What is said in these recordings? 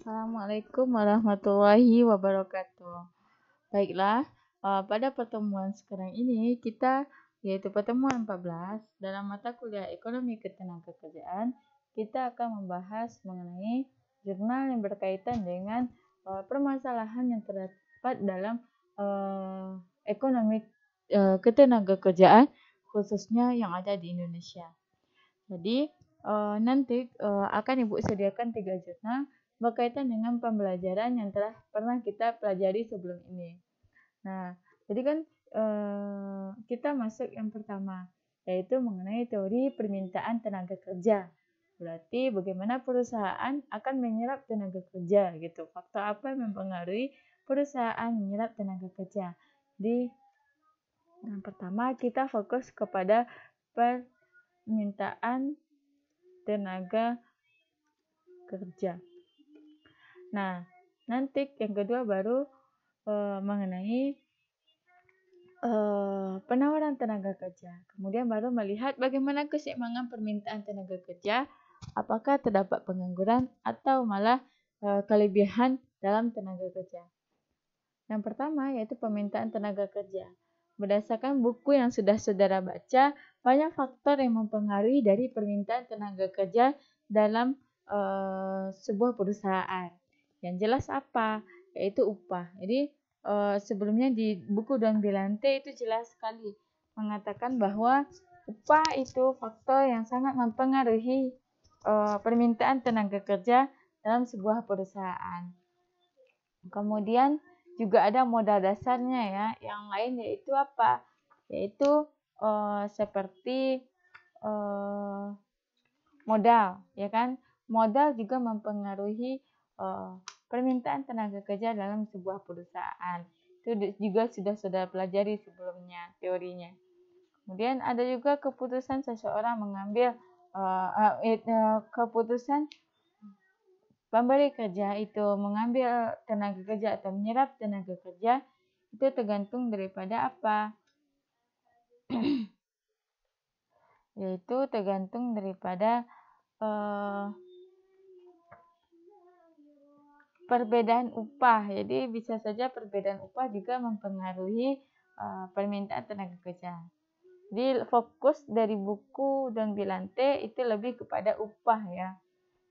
Assalamualaikum warahmatullahi wabarakatuh. Baiklah, pada pertemuan sekarang ini yaitu pertemuan 14 dalam mata kuliah Ekonomi Ketenagakerjaan, kita akan membahas mengenai jurnal yang berkaitan dengan permasalahan yang terdapat dalam ekonomi ketenagakerjaan khususnya yang ada di Indonesia. Jadi nanti akan Ibu sediakan 3 jurnal berkaitan dengan pembelajaran yang telah pernah kita pelajari sebelum ini. Nah, jadi kan kita masuk yang pertama, yaitu mengenai teori permintaan tenaga kerja. Berarti bagaimana perusahaan akan menyerap tenaga kerja gitu. Faktor apa yang mempengaruhi perusahaan menyerap tenaga kerja. Jadi yang pertama kita fokus kepada permintaan tenaga kerja. Nah, nanti yang kedua baru mengenai penawaran tenaga kerja. Kemudian baru melihat bagaimana keseimbangan permintaan tenaga kerja, apakah terdapat pengangguran atau malah kelebihan dalam tenaga kerja. Yang pertama yaitu permintaan tenaga kerja. Berdasarkan buku yang sudah saudara baca, banyak faktor yang mempengaruhi dari permintaan tenaga kerja dalam sebuah perusahaan. Yang jelas apa? Yaitu upah. Jadi sebelumnya di buku Don Billante itu jelas sekali mengatakan bahwa upah itu faktor yang sangat mempengaruhi permintaan tenaga kerja dalam sebuah perusahaan. Kemudian juga ada modal dasarnya ya. Yang lain yaitu apa? Yaitu seperti modal, ya kan? Modal juga mempengaruhi permintaan tenaga kerja dalam sebuah perusahaan. Itu juga sudah pelajari sebelumnya teorinya. Kemudian ada juga keputusan seseorang mengambil keputusan pemberi kerja itu mengambil tenaga kerja atau menyerap tenaga kerja itu tergantung daripada apa? Yaitu tergantung daripada perbedaan upah. Jadi bisa saja perbedaan upah juga mempengaruhi permintaan tenaga kerja. Jadi fokus dari buku Don Billante itu lebih kepada upah ya.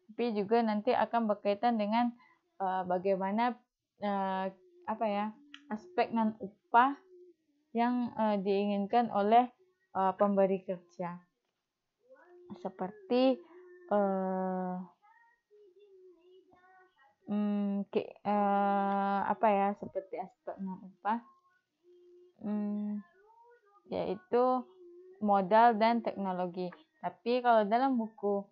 Tapi juga nanti akan berkaitan dengan bagaimana aspek non upah yang diinginkan oleh pemberi kerja. Seperti seperti aspek non upah yaitu modal dan teknologi. Tapi kalau dalam buku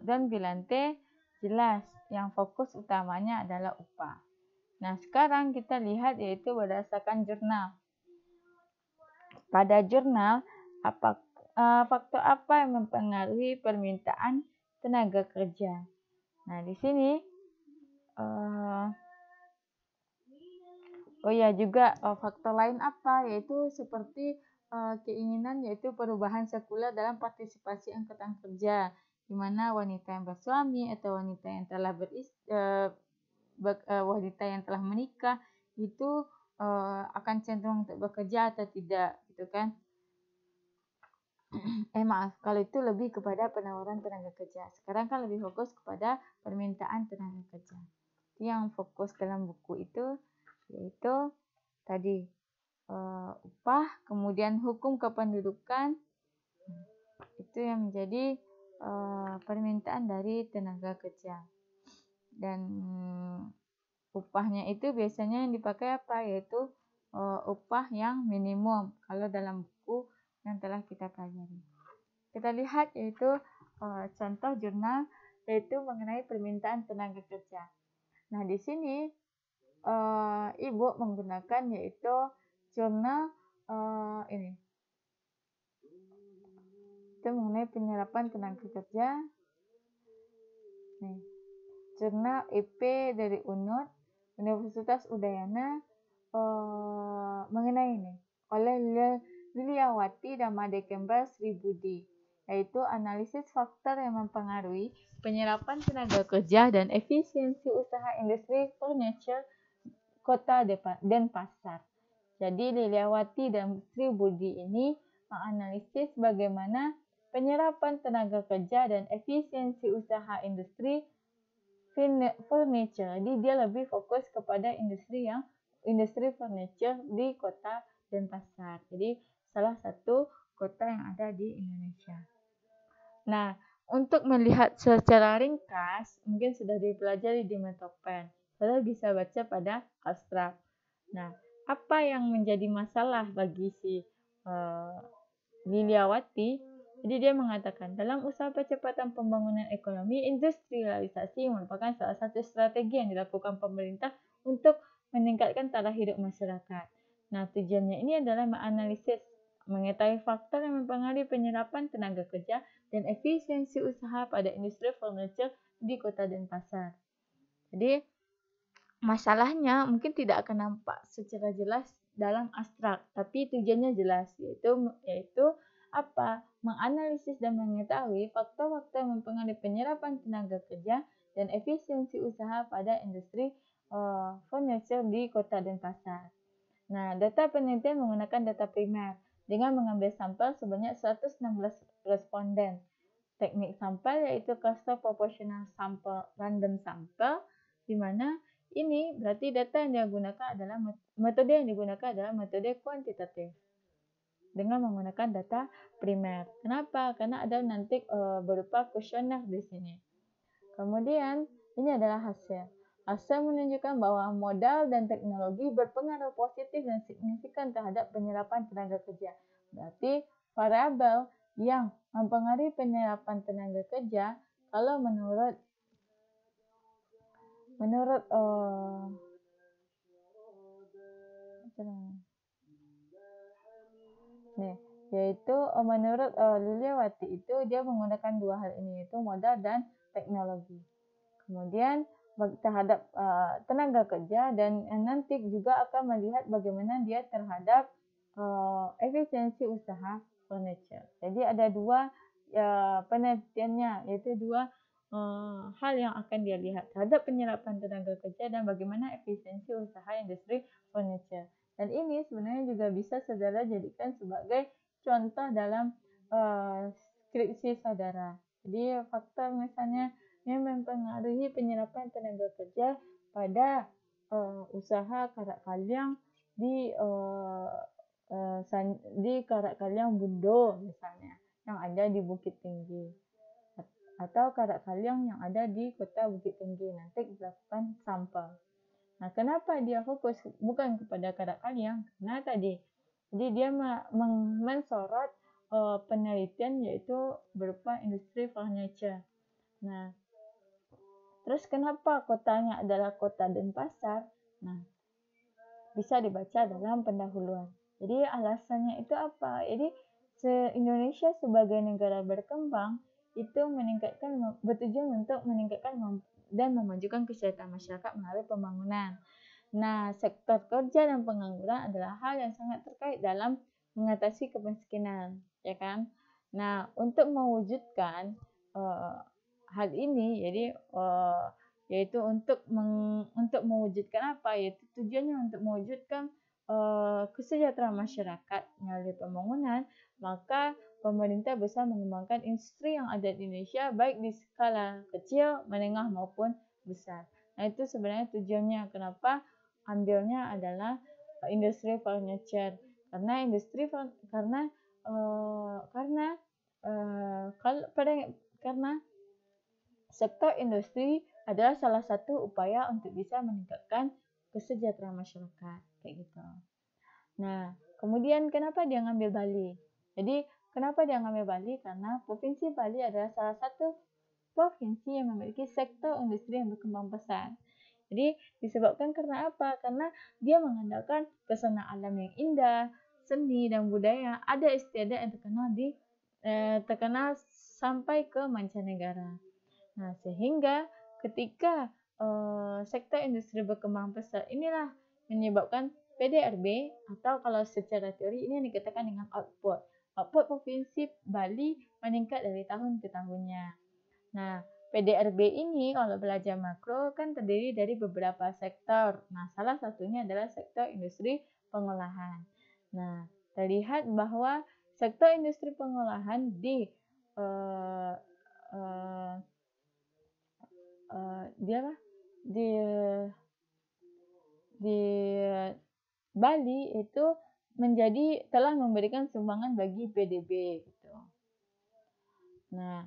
Don Billante jelas yang fokus utamanya adalah upah. Nah, sekarang kita lihat yaitu berdasarkan jurnal. Pada jurnal, faktor apa yang mempengaruhi permintaan tenaga kerja? Nah, di sini juga faktor lain apa? Yaitu seperti keinginan yaitu perubahan sekuler dalam partisipasi angkatan kerja, di mana wanita yang bersuami atau wanita yang telah wanita yang telah menikah itu akan cenderung untuk bekerja atau tidak, gitu kan? Kalau itu lebih kepada penawaran tenaga kerja. Sekarang kan lebih fokus kepada permintaan tenaga kerja. Yang fokus dalam buku itu yaitu tadi upah, kemudian hukum kependudukan, itu yang menjadi permintaan dari tenaga kerja. Dan upahnya itu biasanya yang dipakai apa? Yaitu upah yang minimum kalau dalam buku yang telah kita pelajari. Kita lihat yaitu contoh jurnal yaitu mengenai permintaan tenaga kerja. Nah, di sini Ibu menggunakan yaitu jurnal ini. Itu mengenai penyerapan tenaga kerja. Nih, jurnal IP dari UNUD, Universitas Udayana mengenai ini oleh Liliawati dan Madekembar Sribudi. yaitu analisis faktor yang mempengaruhi penyerapan tenaga kerja dan efisiensi usaha industri furniture kota Denpasar. Jadi Liliawati dan Sri Budi ini menganalisis bagaimana penyerapan tenaga kerja dan efisiensi usaha industri furniture. Jadi dia lebih fokus kepada industri furniture di kota Denpasar. Jadi salah satu kota yang ada di Indonesia. Nah, untuk melihat secara ringkas, mungkin sudah dipelajari di Metopen. Saudara bisa baca pada abstrak. Nah, apa yang menjadi masalah bagi si Liliawati? Jadi dia mengatakan, dalam usaha percepatan pembangunan ekonomi, industrialisasi merupakan salah satu strategi yang dilakukan pemerintah untuk meningkatkan taraf hidup masyarakat. Nah, tujuannya ini adalah menganalisis, mengetahui faktor yang mempengaruhi penyerapan tenaga kerja dan efisiensi usaha pada industri furniture di kota Denpasar. Jadi, masalahnya mungkin tidak akan nampak secara jelas dalam abstrak, tapi tujuannya jelas, yaitu apa? Menganalisis dan mengetahui faktor-faktor yang mempengaruhi penyerapan tenaga kerja dan efisiensi usaha pada industri furniture di kota Denpasar. Nah, data penelitian menggunakan data primer dengan mengambil sampel sebanyak 116 responden. Teknik sampel yaitu cluster proportional sample, random sample, di mana ini berarti data yang digunakan adalah metode yang digunakan adalah metode kuantitatif dengan menggunakan data primer. Kenapa? Karena ada nanti berupa kuesioner di sini. Kemudian ini adalah hasil. Hasil menunjukkan bahwa modal dan teknologi berpengaruh positif dan signifikan terhadap penyerapan tenaga kerja. Berarti variabel yang mempengaruhi penyerapan tenaga kerja kalau menurut Liliawati itu dia menggunakan dua hal ini, yaitu modal dan teknologi. Kemudian terhadap tenaga kerja, dan nanti juga akan melihat bagaimana dia terhadap efisiensi usaha furniture. Jadi ada dua penelitiannya, yaitu dua hal yang akan dia lihat terhadap penyerapan tenaga kerja dan bagaimana efisiensi usaha industri furniture. Dan ini sebenarnya juga bisa saudara jadikan sebagai contoh dalam skripsi saudara. Jadi faktor misalnya yang mempengaruhi penyerapan tenaga kerja pada usaha karak kalyang di karak kalyang Bundo misalnya yang ada di Bukit Tinggi, atau karak kalyang yang ada di kota Bukit Tinggi. Nanti dilakukan sampel. Nah, kenapa dia fokus bukan kepada karak kalyang? Karena tadi, jadi dia mensorot penelitian yaitu berupa industri furniture. Nah, terus kenapa kotanya adalah kota Denpasar? Nah, bisa dibaca dalam pendahuluan. Jadi alasannya itu apa? Jadi Indonesia sebagai negara berkembang itu bertujuan untuk meningkatkan dan memajukan kesejahteraan masyarakat melalui pembangunan. Nah, sektor kerja dan pengangguran adalah hal yang sangat terkait dalam mengatasi kemiskinan, ya kan? Nah, untuk mewujudkan hal ini, jadi yaitu untuk mewujudkan apa? Yaitu tujuannya untuk mewujudkan kesejahteraan masyarakat melalui pembangunan, maka pemerintah bisa mengembangkan industri yang ada di Indonesia baik di skala kecil, menengah maupun besar. Nah, itu sebenarnya tujuannya kenapa ambilnya adalah industri furniture, karena sektor industri adalah salah satu upaya untuk bisa meningkatkan kesejahteraan masyarakat, kayak gitu. Nah, kemudian kenapa dia ngambil Bali? Jadi, kenapa dia ngambil Bali? Karena Provinsi Bali adalah salah satu provinsi yang memiliki sektor industri yang berkembang pesat. Jadi, disebabkan karena apa? Karena dia mengandalkan pesona alam yang indah, seni dan budaya, ada istiadat yang terkenal sampai ke mancanegara. Nah, sehingga ketika sektor industri berkembang pesat inilah menyebabkan PDRB, atau kalau secara teori ini yang dikatakan dengan output. output Provinsi Bali meningkat dari tahun ke tahunnya. Nah, PDRB ini kalau belajar makro kan terdiri dari beberapa sektor. Nah, salah satunya adalah sektor industri pengolahan. Nah, terlihat bahwa sektor industri pengolahan di uh, uh, di Bali itu telah memberikan sumbangan bagi PDB gitu. Nah,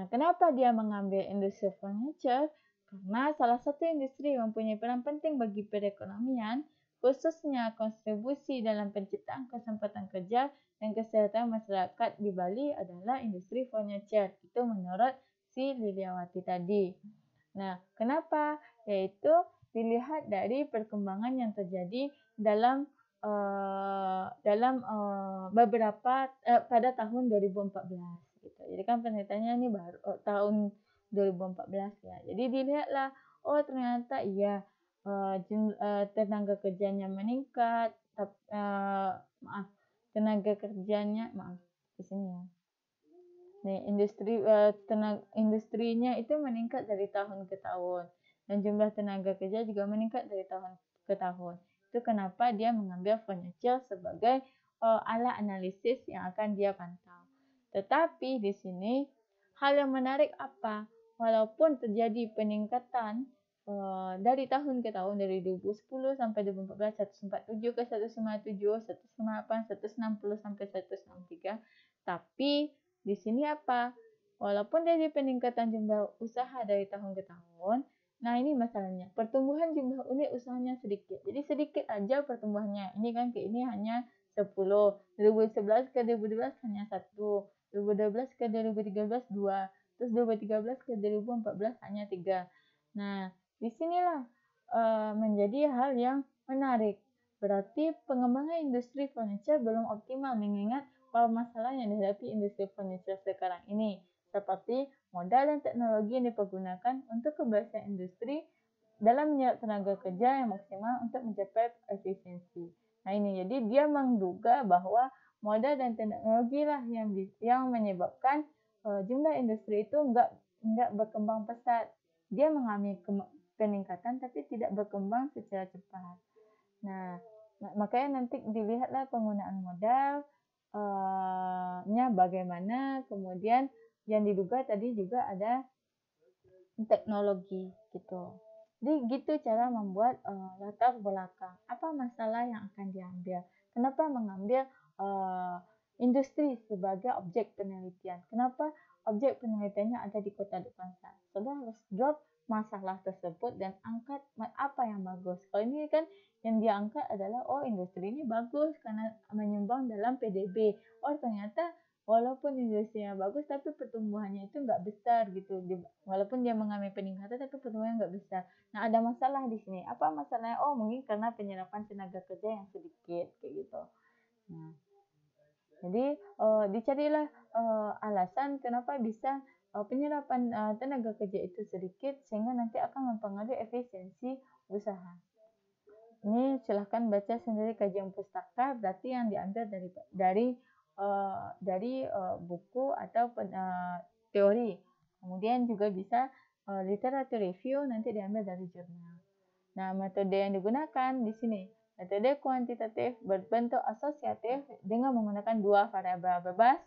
kenapa dia mengambil industri furniture? Karena salah satu industri yang mempunyai peran penting bagi perekonomian, khususnya kontribusi dalam penciptaan kesempatan kerja dan kesejahteraan masyarakat di Bali adalah industri furniture. Itu menurut si Liliawati tadi. Nah, kenapa? Yaitu dilihat dari perkembangan yang terjadi dalam pada tahun 2014 gitu. Jadi kan penelitiannya ini baru tahun 2014 ya. Jadi dilihatlah, oh ternyata iya tenaga kerjanya meningkat, di sini ya. Nih, industrinya itu meningkat dari tahun ke tahun dan jumlah tenaga kerja juga meningkat dari tahun ke tahun. Itu kenapa dia mengambil furniture sebagai alat analisis yang akan dia pantau. Tetapi di sini hal yang menarik apa? Walaupun terjadi peningkatan dari tahun ke tahun, dari 2010 sampai 2014, 147 ke 157, 158, 160 sampai 163. Tapi di sini apa? Walaupun dari peningkatan jumlah usaha dari tahun ke tahun, nah ini masalahnya. Pertumbuhan jumlah unit usahanya sedikit. Jadi sedikit aja pertumbuhannya. Ini kan ke ini hanya 10. 2011 ke 2012 hanya 1. 2012 ke 2013 2. Terus 2013 ke 2014 hanya 3. Nah, disinilah menjadi hal yang menarik. Berarti pengembangan industri furniture belum optimal mengingat masalah yang dihadapi industri furniture sekarang ini, seperti modal dan teknologi yang dipergunakan untuk keberhasilan industri dalam menyerap tenaga kerja yang maksimal untuk mencapai efisiensi. Nah ini, jadi dia menduga bahwa modal dan teknologi lah yang menyebabkan jumlah industri itu enggak berkembang pesat. Dia mengalami peningkatan tapi tidak berkembang secara cepat. Nah, makanya nanti dilihatlah penggunaan modal nya bagaimana, kemudian yang diduga tadi juga ada teknologi gitu. Jadi gitu cara membuat latar belakang. Apa masalah yang akan diambil? Kenapa mengambil industri sebagai objek penelitian? Kenapa objek penelitiannya ada di Kota Depansa? Saudara harus drop masalah tersebut dan angkat apa yang bagus. Kalau ini kan yang dia angkat adalah industri ini bagus karena menyumbang dalam PDB. Ternyata walaupun industrinya bagus tapi pertumbuhannya itu nggak besar gitu. Walaupun dia mengalami peningkatan tapi pertumbuhannya nggak besar. Nah, ada masalah di sini. Apa masalahnya? Mungkin karena penyerapan tenaga kerja yang sedikit kayak gitu. Nah, jadi dicarilah alasan kenapa bisa penyerapan tenaga kerja itu sedikit sehingga nanti akan mempengaruhi efisiensi usaha. Ini silahkan baca sendiri kajian pustaka, berarti yang diambil dari buku atau teori. Kemudian juga bisa literatur review, nanti diambil dari jurnal. Nah, metode yang digunakan di sini, metode kuantitatif berbentuk asosiatif dengan menggunakan dua variabel bebas,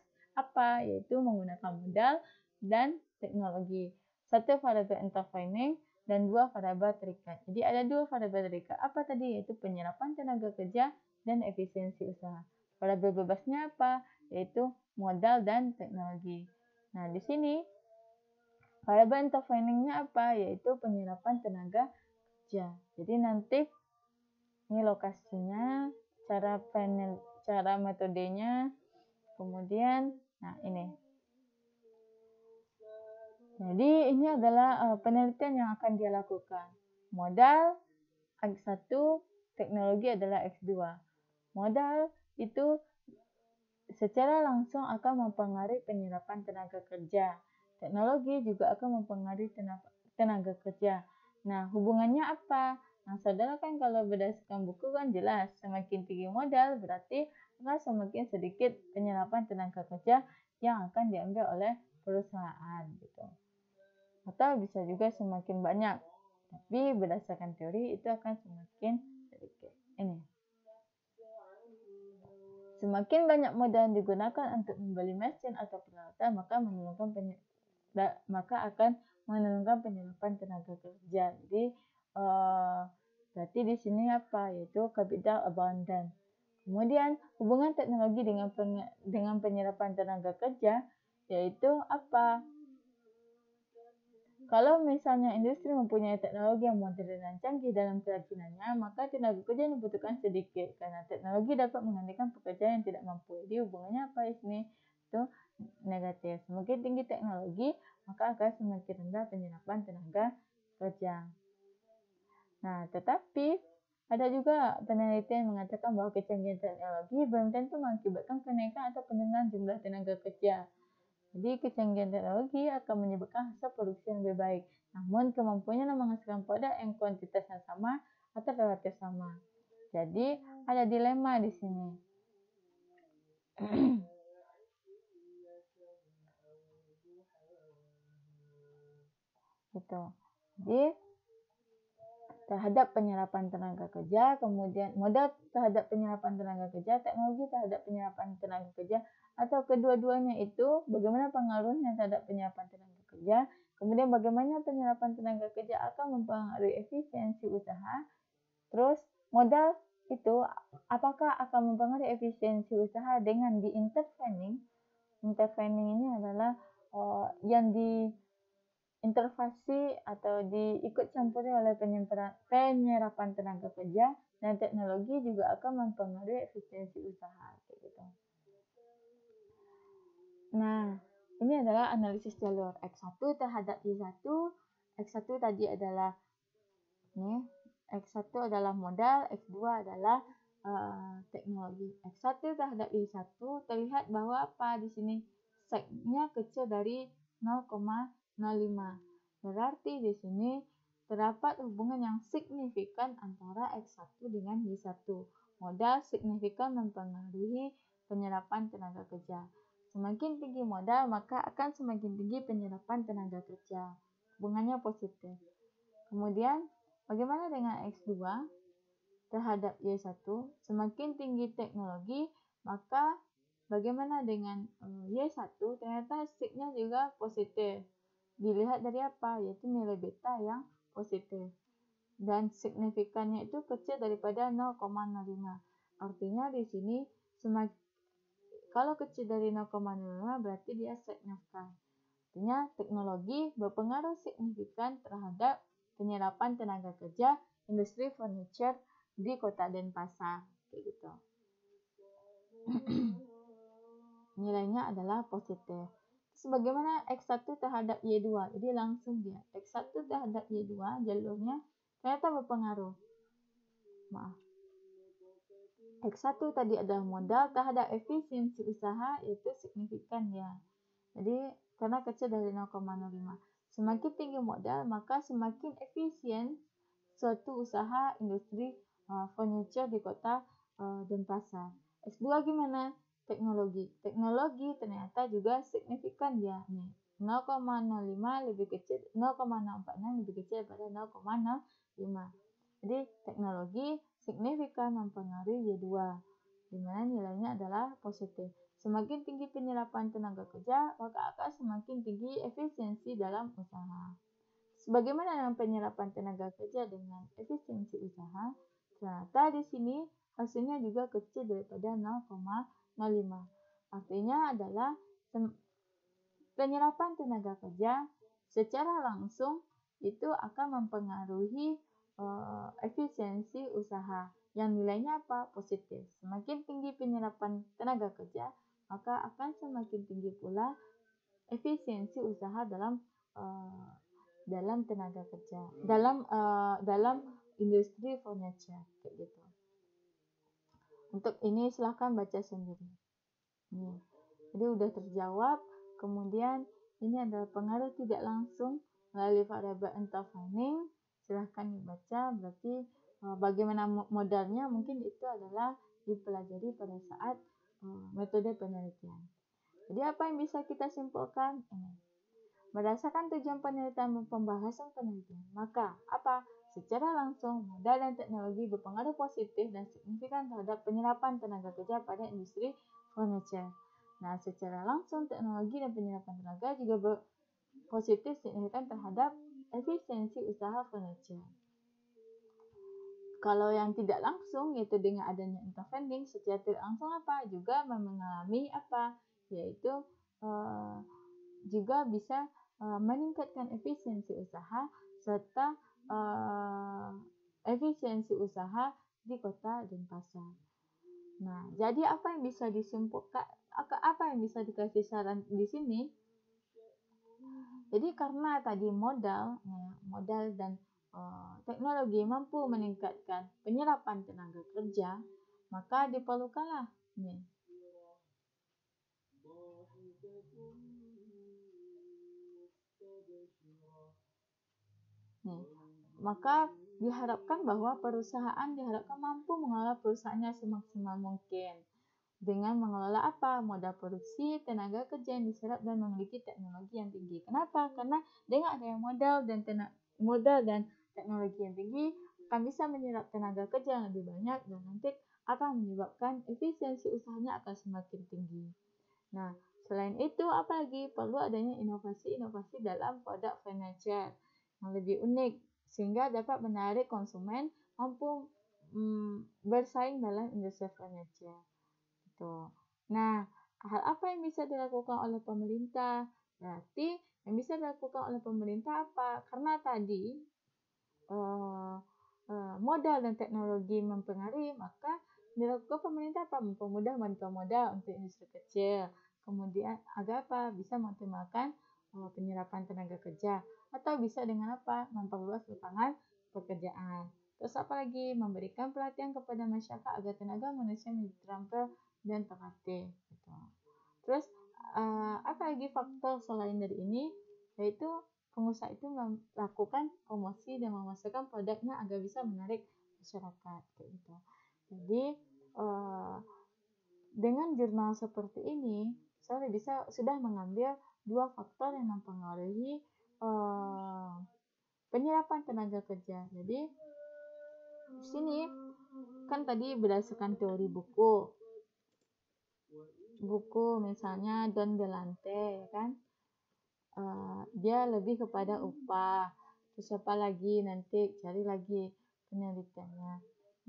yaitu menggunakan modal dan teknologi. Satu variabel intervening dan dua variabel terikat. Jadi ada dua variabel terikat. Apa tadi? Yaitu penyerapan tenaga kerja dan efisiensi usaha. Variabel bebasnya apa? Yaitu modal dan teknologi. Nah, di sini variabel interveningnya apa? Yaitu penyerapan tenaga kerja. Jadi nanti ini lokasinya, cara metodenya, kemudian nah ini. Jadi ini adalah penelitian yang akan dia lakukan. Modal X1, teknologi adalah X2. Modal itu secara langsung akan mempengaruhi penyerapan tenaga kerja. Teknologi juga akan mempengaruhi tenaga kerja. Nah, hubungannya apa? Nah, saudara kan kalau berdasarkan buku kan jelas, semakin tinggi modal berarti akan semakin sedikit penyerapan tenaga kerja yang akan diambil oleh perusahaan gitu. Atau bisa juga semakin banyak, tapi berdasarkan teori itu akan semakin sedikit. Ini. Semakin banyak modal yang digunakan untuk membeli mesin atau peralatan, maka akan menurunkan penyerapan tenaga kerja. Jadi berarti di sini apa? Yaitu capital abundance. Kemudian hubungan teknologi dengan penyerapan tenaga kerja yaitu apa? Kalau misalnya industri mempunyai teknologi yang modern dan canggih dalam kerajinannya, maka tenaga kerja yang dibutuhkan sedikit karena teknologi dapat menggantikan pekerjaan yang tidak mampu. Jadi hubungannya apa di sini? Itu negatif. Semakin tinggi teknologi, maka akan semakin rendah penyerapan tenaga kerja. Nah, tetapi ada juga penelitian yang mengatakan bahwa kecanggihan teknologi belum tentu mengakibatkan kenaikan atau penurunan jumlah tenaga kerja. Jadi kecanggihan teknologi akan menyebabkan hasil produksi yang lebih baik. Namun kemampuannya menghasilkan produk yang kuantitasnya sama atau relatif sama. Jadi ada dilema di sini. Gitu. Jadi terhadap penyerapan tenaga kerja, kemudian modal terhadap penyerapan tenaga kerja, teknologi terhadap penyerapan tenaga kerja, atau kedua-duanya itu bagaimana pengaruhnya terhadap penyerapan tenaga kerja, kemudian bagaimana penyerapan tenaga kerja akan mempengaruhi efisiensi usaha, terus modal itu apakah akan mempengaruhi efisiensi usaha dengan intervening ini adalah yang intervensi atau diikut campuri oleh penyerapan tenaga kerja dan teknologi juga akan mempengaruhi efisiensi usaha gitu. Nah, ini adalah analisis jalur X1 terhadap Y1. X1 tadi adalah X1 adalah modal, X2 adalah teknologi. X1 terhadap Y1 terlihat bahwa apa di sini seknya kecil dari 0,05. Berarti di sini terdapat hubungan yang signifikan antara X1 dengan Y1. Modal signifikan mempengaruhi penyerapan tenaga kerja. Semakin tinggi modal, maka akan semakin tinggi penyerapan tenaga kerja. Hubungannya positif. Kemudian, bagaimana dengan X2 terhadap Y1? Semakin tinggi teknologi, maka bagaimana dengan Y1? Ternyata signya juga positif. Dilihat dari apa? Yaitu nilai beta yang positif. Dan signifikannya itu kecil daripada 0,05. Artinya di sini kalau kecil dari 0,05 berarti dia signifikan. Artinya teknologi berpengaruh signifikan terhadap penyerapan tenaga kerja industri furniture di Kota Denpasar. Kayak gitu. Nilainya adalah positif. Sebagaimana X1 terhadap Y2. Jadi langsung dia. X1 terhadap Y2 jalurnya ternyata berpengaruh. X1 tadi adalah modal terhadap efisiensi usaha itu signifikan ya. Jadi karena kecil dari 0,05. Semakin tinggi modal maka semakin efisien suatu usaha industri furniture di Kota Denpasar. X2 gimana? Teknologi ternyata juga signifikan ya nih 0,05 lebih kecil 0,046 lebih kecil daripada 0,05. Jadi teknologi signifikan mempengaruhi Y2 di mana nilainya adalah positif. Semakin tinggi penyerapan tenaga kerja, maka akan semakin tinggi efisiensi dalam usaha. Sebagaimana dengan penyerapan tenaga kerja dengan efisiensi usaha, ternyata di sini hasilnya juga kecil daripada 0,05. Artinya adalah penyerapan tenaga kerja secara langsung itu akan mempengaruhi efisiensi usaha yang nilainya apa? Positif. Semakin tinggi penyerapan tenaga kerja, maka akan semakin tinggi pula efisiensi usaha dalam tenaga kerja, dalam industri furniture kayak gitu. Untuk ini silahkan baca sendiri. Jadi udah terjawab. Kemudian ini adalah pengaruh tidak langsung melalui variabel intervening silahkan dibaca. Berarti bagaimana modalnya mungkin itu adalah dipelajari pada saat metode penelitian. Jadi apa yang bisa kita simpulkan? Ini. Berdasarkan tujuan penelitian dan pembahasan penelitian, maka apa? Secara langsung, modal dan teknologi berpengaruh positif dan signifikan terhadap penyerapan tenaga kerja pada industri furniture. Nah, secara langsung, teknologi dan penyerapan tenaga juga positif signifikan terhadap efisiensi usaha furniture. Kalau yang tidak langsung, yaitu dengan adanya intervending, secara tidak langsung apa? Juga mengalami apa? Yaitu juga bisa meningkatkan efisiensi usaha serta efisiensi usaha di kota dan pasar. Nah, jadi apa yang bisa disimpulkan? Apa yang bisa dikasih saran di sini? Jadi karena tadi modal dan teknologi mampu meningkatkan penyerapan tenaga kerja, maka diperlukanlah maka diharapkan bahwa perusahaan mampu mengelola perusahaannya semaksimal mungkin dengan mengelola apa? Modal produksi, tenaga kerja yang diserap dan memiliki teknologi yang tinggi. Kenapa? Karena dengan adanya modal dan teknologi yang tinggi akan bisa menyerap tenaga kerja yang lebih banyak dan nanti akan menyebabkan efisiensi usahanya akan semakin tinggi. Nah, selain itu apalagi perlu adanya inovasi-inovasi dalam produk furniture yang lebih unik sehingga dapat menarik konsumen mampu bersaing dalam industri furniture. Gitu. Nah, hal apa yang bisa dilakukan oleh pemerintah? Berarti yang bisa dilakukan oleh pemerintah apa? Karena tadi modal dan teknologi mempengaruhi, maka dilakukan pemerintah apa? Mempermudah bantuan modal untuk industri kecil. Kemudian agar apa? Bisa mengoptimalkan penyerapan tenaga kerja. Atau bisa dengan apa? Memperluas lapangan pekerjaan. Terus apa lagi? Memberikan pelatihan kepada masyarakat agar tenaga manusia menjadi terampil dan terlatih. Gitu. Terus apa lagi faktor selain dari ini? Yaitu pengusaha itu melakukan promosi dan memasarkan produknya agar bisa menarik masyarakat. Gitu. Jadi dengan jurnal seperti ini, saya sudah mengambil dua faktor yang mempengaruhi penyerapan tenaga kerja. Jadi di sini kan tadi berdasarkan teori buku misalnya Don Delante kan, dia lebih kepada upah. Terus apa lagi nanti cari lagi penelitiannya.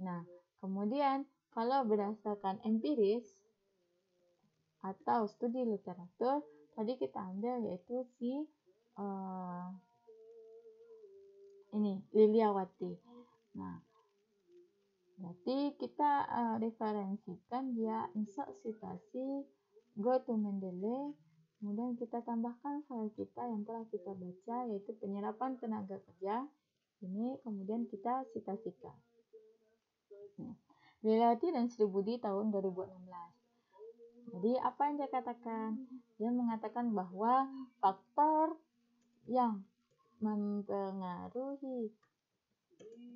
Nah, kemudian kalau berdasarkan empiris atau studi literatur, tadi kita ambil yaitu si Liliawati. Nah, berarti kita referensikan dia insert citasi, go to Mendeley, kemudian kita tambahkan file kita yang telah kita baca yaitu penyerapan tenaga kerja. Ini kemudian kita citasikan. Liliawati dan Sri Budi tahun 2016. Jadi apa yang dia katakan? Dia mengatakan bahwa faktor yang mempengaruhi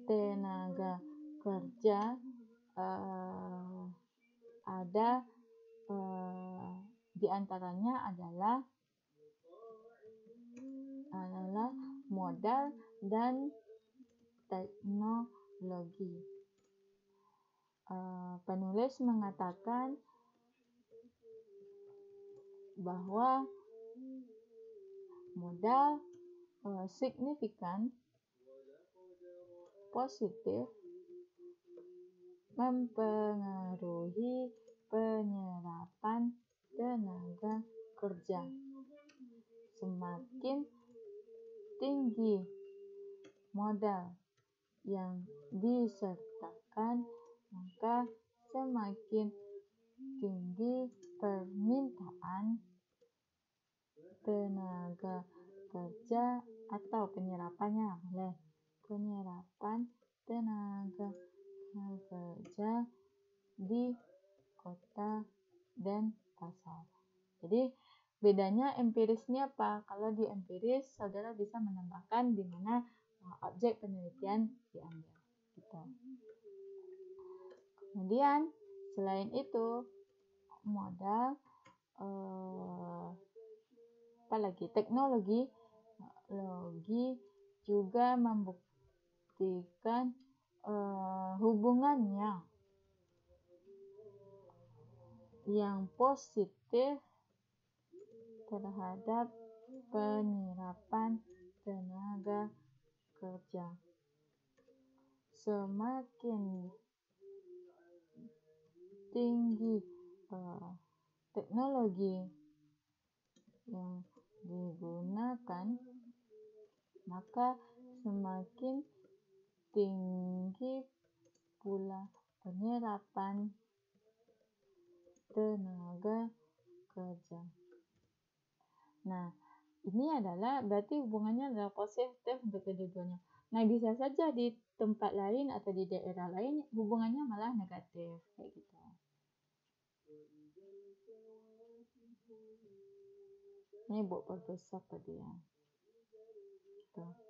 tenaga kerja ada diantaranya adalah modal dan teknologi. Penulis mengatakan bahwa modal signifikan positif mempengaruhi penyerapan tenaga kerja. Semakin tinggi modal yang disertakan, maka semakin tinggi permintaan tenaga kerja atau penyerapan tenaga kerja di kota dan pasar. Jadi bedanya empirisnya apa? Kalau di empiris saudara bisa menambahkan di mana objek penelitian diambil. Gitu. Kemudian selain itu modal apalagi teknologi juga membuktikan hubungannya yang positif terhadap penyerapan tenaga kerja. Semakin tinggi teknologi yang digunakan, maka semakin tinggi pula penyerapan tenaga kerja. Nah, ini adalah berarti hubungannya adalah positif untuk kedua-duanya. Nah, bisa saja di tempat lain atau di daerah lain hubungannya malah negatif kayak gitu. Ini buat perbesar tadi ya. Gitu.